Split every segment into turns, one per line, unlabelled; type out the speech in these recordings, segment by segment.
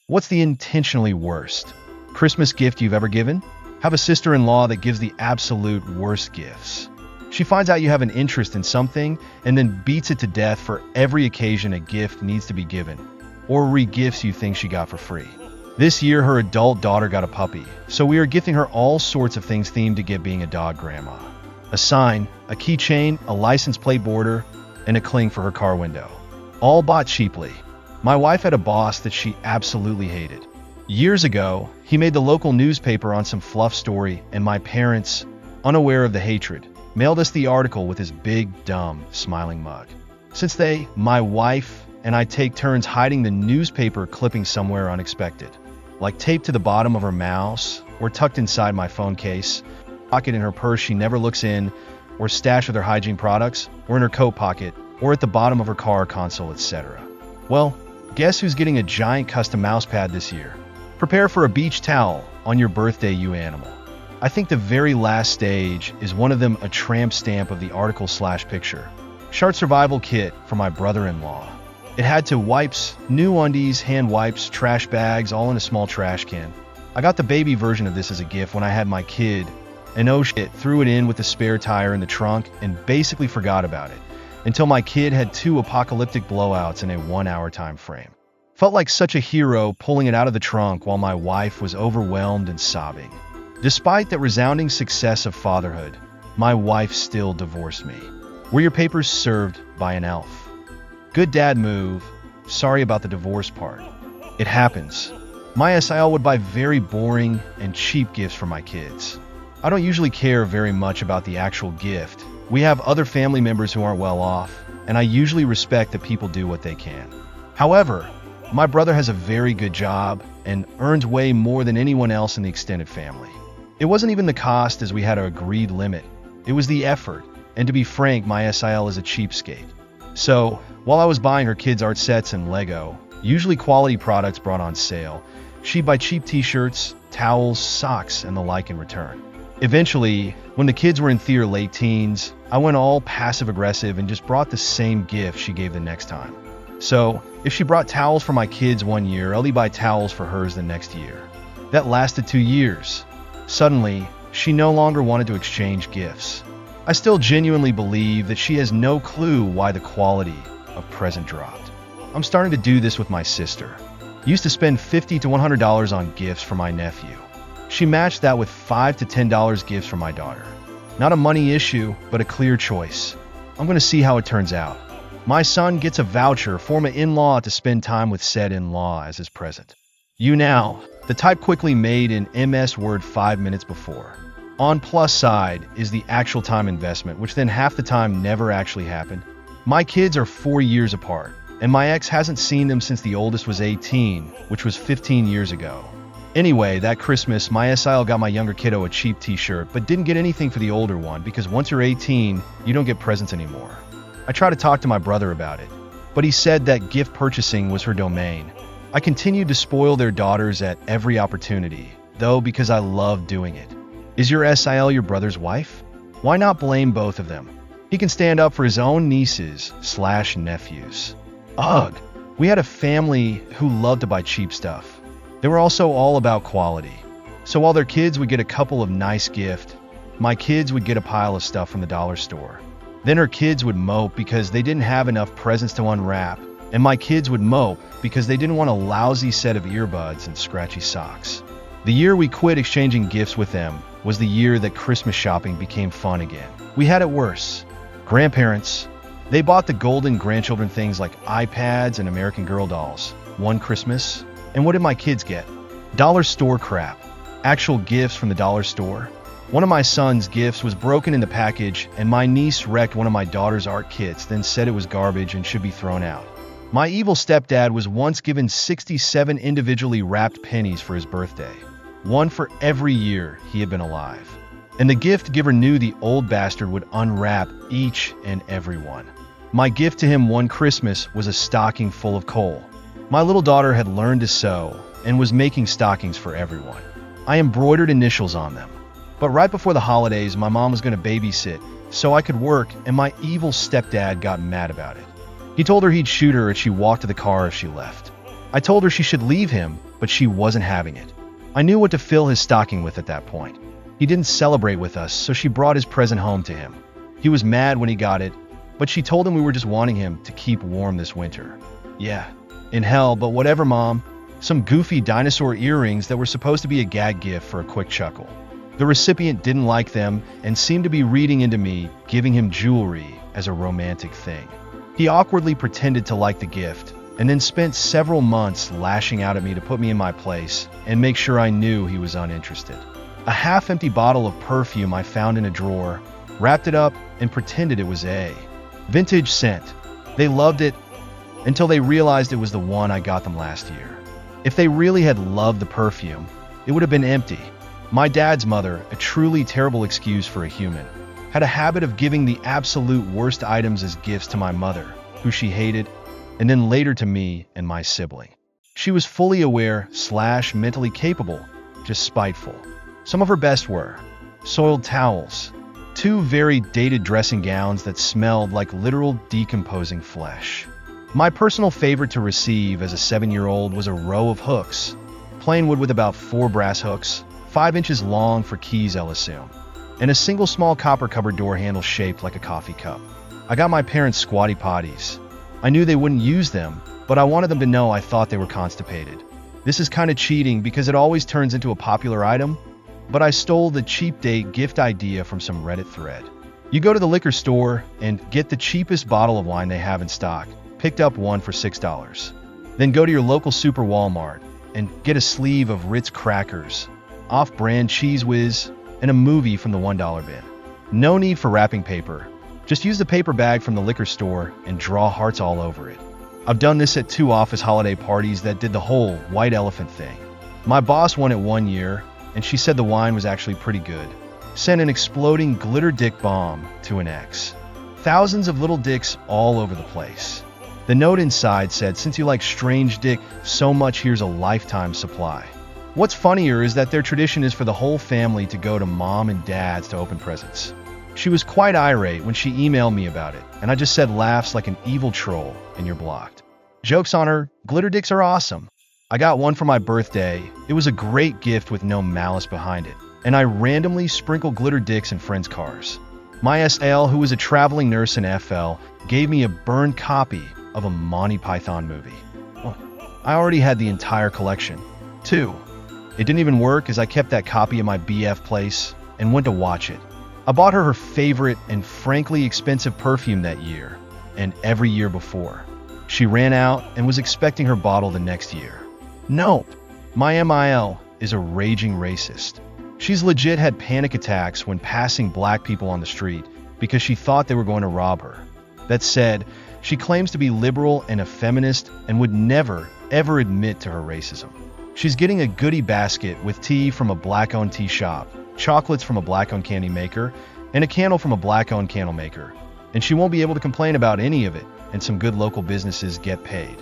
What's the intentionally worst Christmas gift you've ever given? Have a sister-in-law that gives the absolute worst gifts. She finds out you have an interest in something and then beats it to death for every occasion a gift needs to be given, or re-gifts you think she got for free. This year, her adult daughter got a puppy, so we are gifting her all sorts of things themed to get being a dog grandma. A sign, a keychain, a license plate border, and a cling for her car window. All bought cheaply. My wife had a boss that she absolutely hated. Years ago, he made the local newspaper on some fluff story, and my parents, unaware of the hatred, mailed us the article with his big, dumb, smiling mug. Since my wife, and I take turns hiding the newspaper clipping somewhere unexpected, like taped to the bottom of her mouse, or tucked inside my phone case, pocket in her purse she never looks in, or stashed with her hygiene products, or in her coat pocket, or at the bottom of her car console, etc. Well, guess who's getting a giant custom mouse pad this year? Prepare for a beach towel on your birthday, you animal. I think the very last stage is one of them a tramp stamp of the article/picture. Shark survival kit for my brother-in-law. It had to wipes, new undies, hand wipes, trash bags, all in a small trash can. I got the baby version of this as a gift when I had my kid, and oh shit, threw it in with the spare tire in the trunk and basically forgot about it, until my kid had 2 apocalyptic blowouts in a 1-hour time frame. Felt like such a hero pulling it out of the trunk while my wife was overwhelmed and sobbing. Despite the resounding success of fatherhood, my wife still divorced me. Were your papers served by an elf? Good dad move. Sorry about the divorce part. It happens. My SIL would buy very boring and cheap gifts for my kids. I don't usually care very much about the actual gift. We have other family members who aren't well off, and I usually respect that people do what they can. However, my brother has a very good job and earns way more than anyone else in the extended family. It wasn't even the cost, as we had an agreed limit. It was the effort, and to be frank, my SIL is a cheapskate. So, while I was buying her kids art sets and Lego, usually quality products brought on sale, she'd buy cheap t-shirts, towels, socks, and the like in return. Eventually, when the kids were in their late teens, I went all passive-aggressive and just brought the same gift she gave the next time. So, if she brought towels for my kids one year, I'll buy towels for hers the next year. That lasted 2 years. Suddenly, she no longer wanted to exchange gifts. I still genuinely believe that she has no clue why the quality of present dropped. I'm starting to do this with my sister. Used to spend $50 to $100 on gifts for my nephew. She matched that with $5 to $10 gifts for my daughter. Not a money issue, but a clear choice. I'm going to see how it turns out. My son gets a voucher for my in-law to spend time with said in-law as his present. You now, the type quickly made in MS Word 5 minutes before. On plus side is the actual time investment, which then half the time never actually happened. My kids are 4 years apart, and my ex hasn't seen them since the oldest was 18, which was 15 years ago. Anyway, that Christmas, my SIL got my younger kiddo a cheap t-shirt, but didn't get anything for the older one because once you're 18, you don't get presents anymore. I tried to talk to my brother about it, but he said that gift purchasing was her domain. I continued to spoil their daughters at every opportunity, though, because I love doing it. Is your SIL your brother's wife? Why not blame both of them? He can stand up for his own nieces/nephews. Ugh, we had a family who loved to buy cheap stuff. They were also all about quality. So while their kids would get a couple of nice gifts, my kids would get a pile of stuff from the dollar store. Then her kids would mope because they didn't have enough presents to unwrap, and my kids would mope because they didn't want a lousy set of earbuds and scratchy socks. The year we quit exchanging gifts with them was the year that Christmas shopping became fun again. We had it worse. Grandparents, they bought the golden grandchildren things like iPads and American Girl dolls one Christmas. And what did my kids get? Dollar store crap. Actual gifts from the dollar store. One of my son's gifts was broken in the package, and my niece wrecked one of my daughter's art kits, then said it was garbage and should be thrown out. My evil stepdad was once given 67 individually wrapped pennies for his birthday. One for every year he had been alive. And the gift giver knew the old bastard would unwrap each and every one. My gift to him one Christmas was a stocking full of coal. My little daughter had learned to sew and was making stockings for everyone. I embroidered initials on them. But right before the holidays, my mom was going to babysit so I could work, and my evil stepdad got mad about it. He told her he'd shoot her if she walked to the car if she left. I told her she should leave him, but she wasn't having it. I knew what to fill his stocking with at that point. He didn't celebrate with us, so she brought his present home to him. He was mad when he got it, but she told him we were just wanting him to keep warm this winter. Yeah, in hell, but whatever, Mom. Some goofy dinosaur earrings that were supposed to be a gag gift for a quick chuckle. The recipient didn't like them and seemed to be reading into me giving him jewelry as a romantic thing. He awkwardly pretended to like the gift and then spent several months lashing out at me to put me in my place and make sure I knew he was uninterested. A half-empty bottle of perfume I found in a drawer, wrapped it up, and pretended it was a vintage scent. They loved it until they realized it was the one I got them last year. If they really had loved the perfume, it would have been empty. My dad's mother, a truly terrible excuse for a human, had a habit of giving the absolute worst items as gifts to my mother, who she hated, and then later to me and my sibling. She was fully aware / mentally capable, just spiteful. Some of her best were soiled towels, 2 very dated dressing gowns that smelled like literal decomposing flesh. My personal favorite to receive as a 7-year-old was a row of hooks, plain wood with about 4 brass hooks, 5 inches long for keys, I'll assume, and a single small copper-covered door handle shaped like a coffee cup. I got my parents squatty potties. I knew they wouldn't use them, but I wanted them to know I thought they were constipated. This is kind of cheating because it always turns into a popular item, but I stole the cheap date gift idea from some Reddit thread. You go to the liquor store and get the cheapest bottle of wine they have in stock, picked up one for $6. Then go to your local super Walmart and get a sleeve of Ritz crackers, off-brand Cheese Whiz, and a movie from the $1 bin. No need for wrapping paper. Just use the paper bag from the liquor store and draw hearts all over it. I've done this at 2 office holiday parties that did the whole white elephant thing. My boss won it one year, and she said the wine was actually pretty good. Sent an exploding glitter dick bomb to an ex. Thousands of little dicks all over the place. The note inside said, "Since you like strange dick so much, here's a lifetime supply." What's funnier is that their tradition is for the whole family to go to mom and dad's to open presents. She was quite irate when she emailed me about it, and I just said laughs like an evil troll, and you're blocked. Joke's on her, glitter dicks are awesome. I got one for my birthday. It was a great gift with no malice behind it, and I randomly sprinkled glitter dicks in friends' cars. My SL, who was a traveling nurse in FL, gave me a burned copy of a Monty Python movie. Well, I already had the entire collection, too. It didn't even work as I kept that copy at my BF place and went to watch it. I bought her favorite and frankly expensive perfume that year, and every year before. She ran out and was expecting her bottle the next year. Nope. My MIL is a raging racist. She's legit had panic attacks when passing black people on the street because she thought they were going to rob her. That said, she claims to be liberal and a feminist and would never, ever admit to her racism. She's getting a goodie basket with tea from a black-owned tea shop, chocolates from a black-owned candy maker, and a candle from a black-owned candle maker. And she won't be able to complain about any of it, and some good local businesses get paid.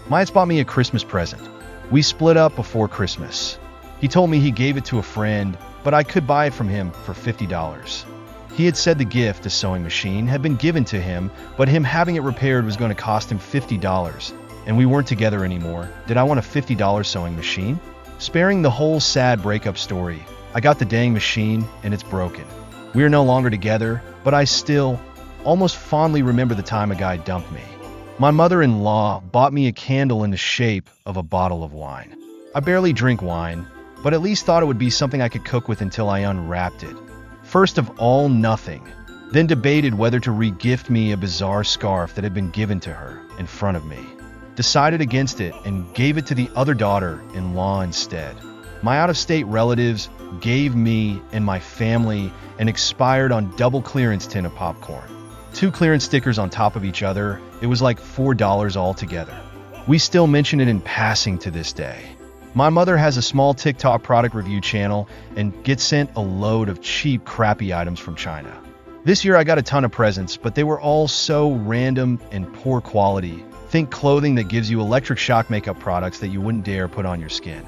Myers bought me a Christmas present. We split up before Christmas. He told me he gave it to a friend, but I could buy it from him for $50. He had said the gift, a sewing machine, had been given to him, but him having it repaired was going to cost him $50, and we weren't together anymore. Did I want a $50 sewing machine? Sparing the whole sad breakup story, I got the dang machine, and it's broken. We are no longer together, but I still almost fondly remember the time a guy dumped me. My mother-in-law bought me a candle in the shape of a bottle of wine. I barely drink wine, but at least thought it would be something I could cook with until I unwrapped it. First of all, nothing. Then debated whether to re-gift me a bizarre scarf that had been given to her in front of me. Decided against it and gave it to the other daughter-in-law instead. My out-of-state relatives gave me and my family an expired on double clearance tin of popcorn. 2 clearance stickers on top of each other. It was like $4 altogether. We still mention it in passing to this day. My mother has a small TikTok product review channel and gets sent a load of cheap, crappy items from China. This year I got a ton of presents, but they were all so random and poor quality. Think clothing that gives you electric shock makeup products that you wouldn't dare put on your skin.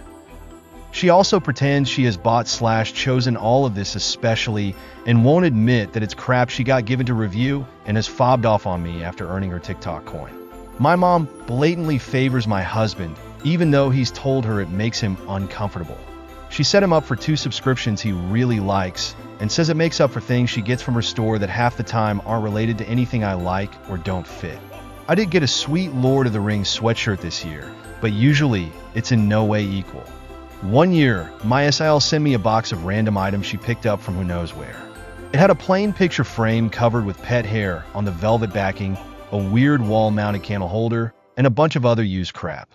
She also pretends she has bought/chosen all of this especially and won't admit that it's crap she got given to review and has fobbed off on me after earning her TikTok coin. My mom blatantly favors my husband even though he's told her it makes him uncomfortable. She set him up for 2 subscriptions he really likes and says it makes up for things she gets from her store that half the time aren't related to anything I like or don't fit. I did get a sweet Lord of the Rings sweatshirt this year, but usually it's in no way equal. One year, my SIL sent me a box of random items she picked up from who knows where. It had a plain picture frame covered with pet hair on the velvet backing, a weird wall-mounted candle holder, and a bunch of other used crap.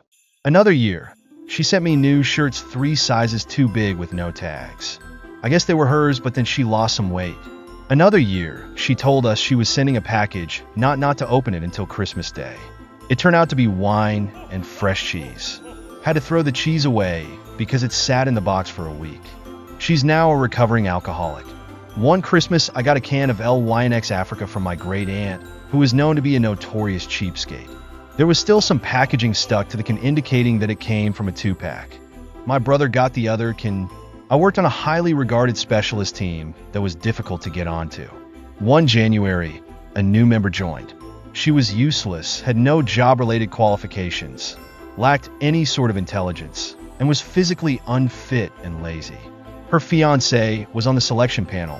Another year, she sent me new shirts 3 sizes too big with no tags. I guess they were hers, but then she lost some weight. Another year, she told us she was sending a package, not to open it until Christmas Day. It turned out to be wine and fresh cheese. Had to throw the cheese away because it sat in the box for a week. She's now a recovering alcoholic. One Christmas, I got a can of LYNX Africa from my great aunt, who is known to be a notorious cheapskate. There was still some packaging stuck to the can indicating that it came from a 2-pack. My brother got the other can. I worked on a highly regarded specialist team that was difficult to get onto. One January, a new member joined. She was useless, had no job-related qualifications, lacked any sort of intelligence, and was physically unfit and lazy. Her fiancé was on the selection panel,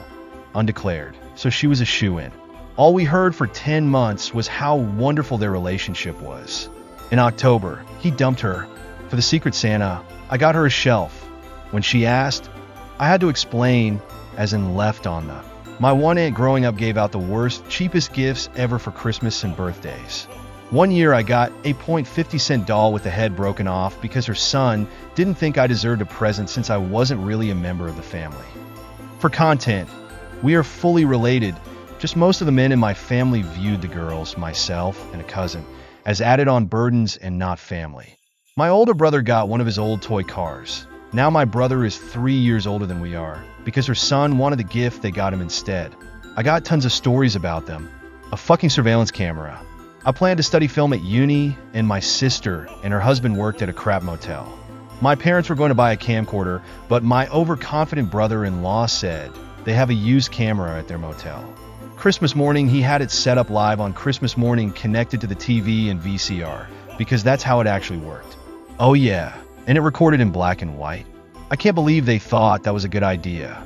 undeclared, so she was a shoo-in. All we heard for 10 months was how wonderful their relationship was. In October, he dumped her. For the Secret Santa, I got her a shelf. When she asked, I had to explain, as in left on them. My one aunt growing up gave out the worst, cheapest gifts ever for Christmas and birthdays. One year I got a .50 doll with the head broken off because her son didn't think I deserved a present since I wasn't really a member of the family. For content, we are fully related, just most of the men in my family viewed the girls, myself, and a cousin, as added-on burdens and not family. My older brother got one of his old toy cars. Now my brother is 3 years older than we are, because her son wanted the gift they got him instead. I got tons of stories about them. A fucking surveillance camera. I planned to study film at uni, and my sister and her husband worked at a crap motel. My parents were going to buy a camcorder, but my overconfident brother-in-law said they have a used camera at their motel. Christmas morning, he had it set up live on Christmas morning connected to the TV and VCR, because that's how it actually worked. Oh yeah, and it recorded in black and white. I can't believe they thought that was a good idea.